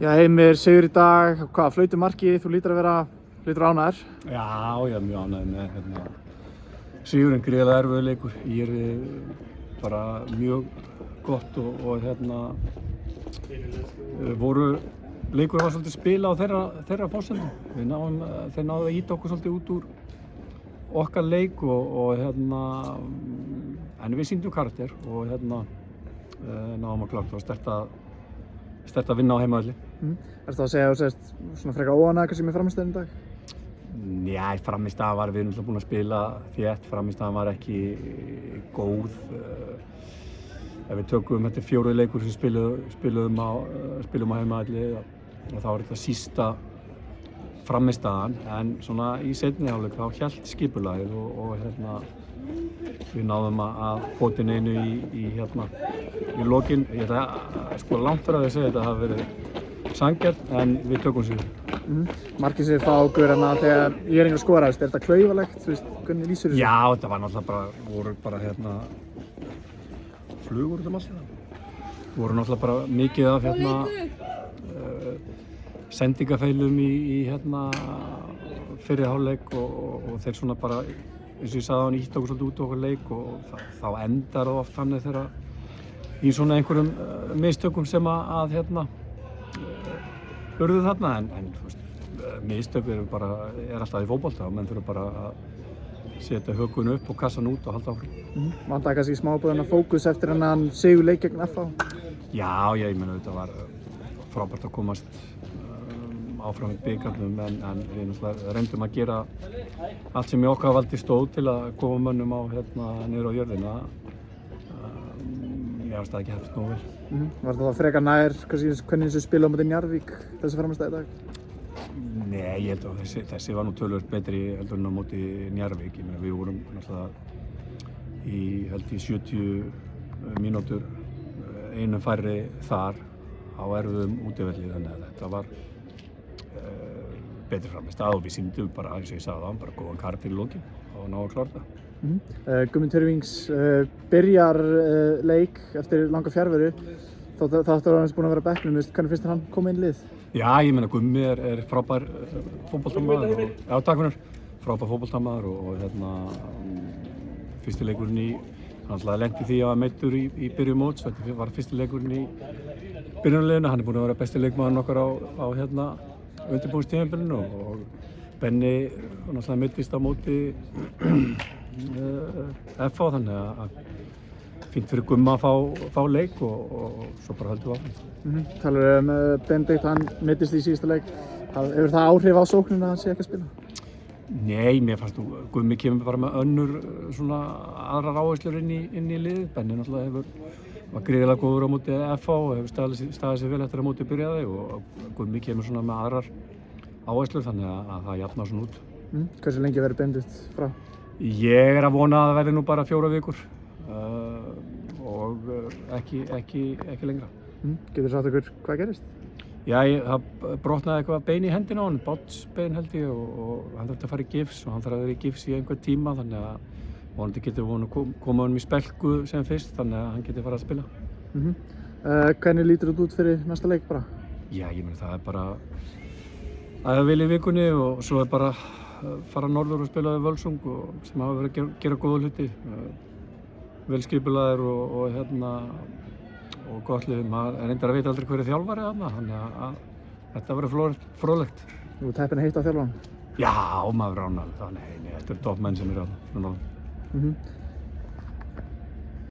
Já, Heimir, sigur í dag, hvað, flautu markið, þú lítur ánægður? Já, mjög ánægður með sigurinn, gríðarlega erfiður leikur. Ég bara mjög gott og leikurinn var svolítið spila á þeirra forsendum. Þeir náðu að ýta okkur svolítið út úr okkar leik en við sýndum karakter og náðum að klára. Það var sterkt að vinna á heimavelli. Ertu að segja að þú sést svona frekar óánægður kannski með frammistöðuna í dag? Já, frammistaðan var við náttúrulega búin að spila þétt, frammistaðan var ekki góð. Ef við tökum þetta fjóruði leikur sem spilum á heimavelli og þá var þetta sísta frammistaðan, en svona í seinni hálfleik þá hélt skipulagið og við náðum að pota inn einu í lokin. Ég ætla langt frá því að segja þetta hafi verið sanngjarnt, en við tökum sigur. Markið sem fá gaurana þegar ég er skoraðist, þetta klaufalegt? Þú veist, hvernig lýsir þessu? Já, þetta var náttúrulega voru flugur út um allt. Voru náttúrulega bara mikið af sendingafeilum í fyrri hálfleik og þeir svona bara, eins og ég sagði, hann ýtti okkur svolítið út okkur leik og þá endar það oft þannig þegar í svona einhverjum mistökum sem að urðu þarna, en mistök er alltaf í fótbolta og menn þurfa bara að setja hökun upp og kassan út og halda áfram. Vantaði kannski smábúðan að fókus eftir hennan sigur leik gegn FH? Já, ég meina þetta var frábært að komast áfram í bikarnum, en við náttúrulega reyndum að gera allt sem í okkar valdi stóð til að koma mönnum á niður á jörðina. Mér finnst það ekki hefst nógu vel. Var það frekar nær hvernig þessu spila á móti Njarðvík þessi framistæði í dag? Nei, ég held að þessi var nú töluvert betri heldur en á móti Njarðvík. Ég meina, við vorum náttúrulega í 70 mínútur einum færri þar á erfiðum útivelli, þannig að þetta var betri framistæða og við sýndum bara, eins og ég sagði bara góðan karakter í lokin og náðu að klára þetta. Gummi Tyrfings byrjar leik eftir langa fjarveru. Þáttur að hann búinn að vera á bekknum, hvernig finnst þér hann koma inn í lið? Já, ég meina Gummi er frábær fótboltamaður frábær fótboltamaður og fyrsti leikurinn hann alltaf lenti því að meiddur í byrjun móts. Þetta var fyrsti leikurinn í byrjunarliðinu. Hann er búinn að vera besti leikmaðurinn okkar á undirbúningstímabilinu og Benni alltaf meiddist á móti FH, þannig að fínt fyrir Gumma að fá leik og svo bara höldum við áfram. Talar Benedikt, hann meiddist í síðasta leik. Hefur það áhrif á sóknina að hann sé ekki að spila? Nei, mér fannst Gummi kemur bara með önnur svona aðrar áherslur inn í lið. Benni náttúrulega var gríðarlega góður á móti FH og hefur staðið sig vel eftir að móti byrjaði og Gummi kemur svona með aðrar áherslur, þannig að það jafnar svona út. Hversu lengi verður Benedikt frá? Ég er að vona að það verði nú bara 4 vikur og ekki lengra. Getur sagt okkur hvað gerist? Já, það brotnaði eitthvað bein í hendina á hann, bátsbein held ég, og hann þurfti að fara í gifs og hann þarf að vera í gifs í einhvern tíma, þannig að vonandi getur koma honum í spelku sem fyrst, þannig að hann getur farið að spila. Hvernig lítur þetta út fyrir næsta leik bara? Já, ég meina það er bara að vilja í vikunni og svo er bara fara norður og spila við Völsung sem hafa verið að gera góða hluti, vel skipulagðir og gott lið. Maður reyndar að vita aldrei hver er þjálfari þarna, þannig að þetta verður fróðlegt. Þú ert heppinn að hitta þjálfarann? Já, maður er ánægður, þannig að þetta eru topp menn sem eru þarna.